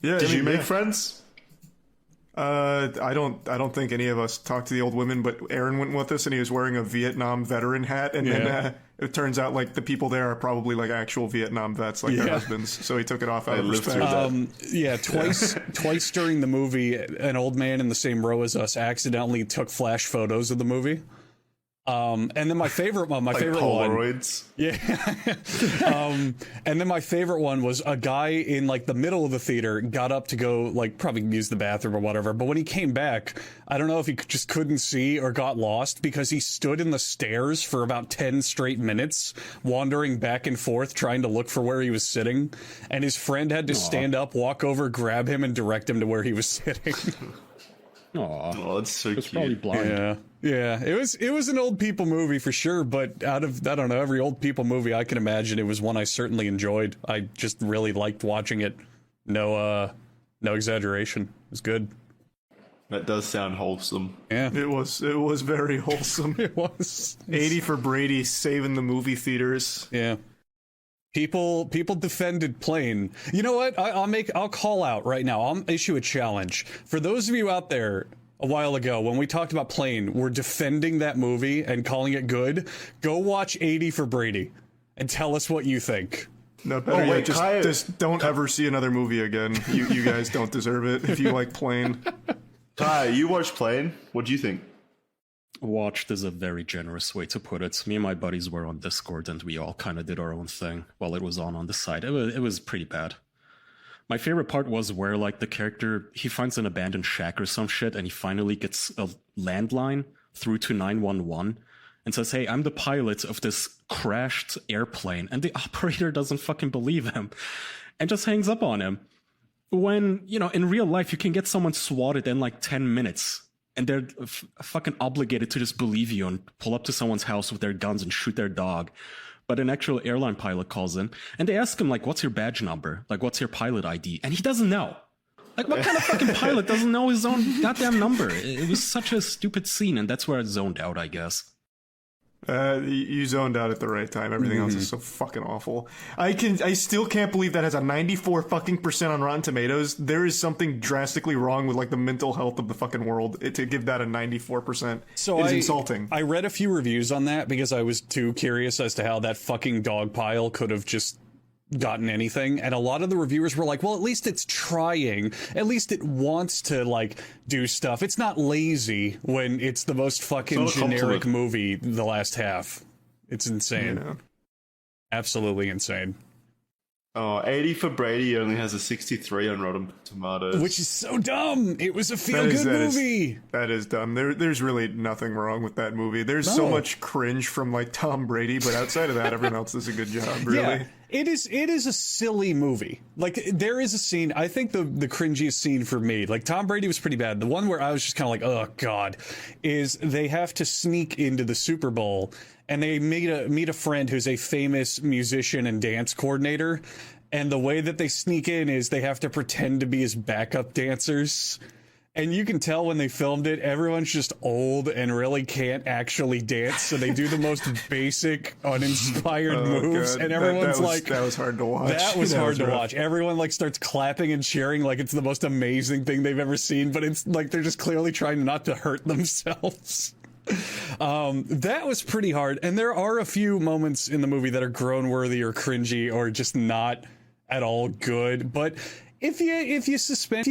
Yeah, Did you make yeah. friends? I don't think any of us talked to the old women, but Aaron went with us and he was wearing a Vietnam veteran hat, and then it turns out like the people there are probably like actual Vietnam vets, like their husbands, so he took it off out of respect. Twice during the movie, an old man in the same row as us accidentally took flash photos of the movie. And then my favorite one, Polaroids. And then my favorite one was a guy in like the middle of the theater got up to go like probably use the bathroom or whatever. But when he came back, I don't know if he just couldn't see or got lost because he stood in the stairs for about 10 straight minutes, wandering back and forth, trying to look for where he was sitting. And his friend had to stand up, walk over, grab him and direct him to where he was sitting. Oh, that's so cute. Probably blind. Yeah. It was an old people movie for sure, but out of, I don't know, every old people movie I can imagine, it was one I certainly enjoyed. I just really liked watching it. No exaggeration. It was good. That does sound wholesome. Yeah. It was very wholesome. It was. 80 for Brady saving the movie theaters. Yeah. People defended Plane. You know what? I'll call out right now. I'll issue a challenge. For those of you out there a while ago when we talked about Plane, we're defending that movie and calling it good. Go watch 80 for Brady and tell us what you think. No, better yet, just don't ever see another movie again. You guys don't deserve it if you like Plane. Kai, you watched Plane. What do you think? Watched is a very generous way to put it. Me and my buddies were on Discord and we all kind of did our own thing while it was on the side. It was pretty bad. My favorite part was where like the character, he finds an abandoned shack or some shit and he finally gets a landline through to 911 and says, hey, I'm the pilot of this crashed airplane, and the operator doesn't fucking believe him and just hangs up on him. When, you know, in real life you can get someone swatted in like 10 minutes. And they're fucking obligated to just believe you and pull up to someone's house with their guns and shoot their dog. But an actual airline pilot calls in and they ask him, like, what's your badge number? Like, what's your pilot ID? And he doesn't know. Like, what kind of fucking pilot doesn't know his own goddamn number? It was such a stupid scene, and that's where I zoned out, I guess. You zoned out at the right time. Everything else is so fucking awful. I still can't believe that has a 94% on Rotten Tomatoes. There is something drastically wrong with like the mental health of the fucking world to give that a 94%. So is insulting. I read a few reviews on that because I was too curious as to how that fucking dog pile could have just gotten anything, and a lot of the reviewers were like, well, at least it's trying, at least it wants to like do stuff. It's not lazy when it's the most fucking generic movie the last half. It's insane. Yeah. Absolutely insane. Oh, 80 for Brady only has a 63 on Rotten Tomatoes. Which is so dumb. It was a feel-good movie. That is dumb. There's really nothing wrong with that movie. There's so much cringe from like Tom Brady, but outside of that, everyone else does a good job, really. Yeah, it is a silly movie. Like, there is a scene, I think the cringiest scene for me, like Tom Brady was pretty bad. The one where I was just kind of like, oh God, is they have to sneak into the Super Bowl and they meet a friend who's a famous musician and dance coordinator. And the way that they sneak in is they have to pretend to be his backup dancers. And you can tell when they filmed it, everyone's just old and really can't actually dance. So they do the most basic, uninspired moves. God. And everyone's that was hard to watch. That was hard to watch. Everyone like starts clapping and cheering like it's the most amazing thing they've ever seen. But it's like they're just clearly trying not to hurt themselves. That was pretty hard. And there are a few moments in the movie that are groan-worthy or cringy or just not at all good. But if you suspend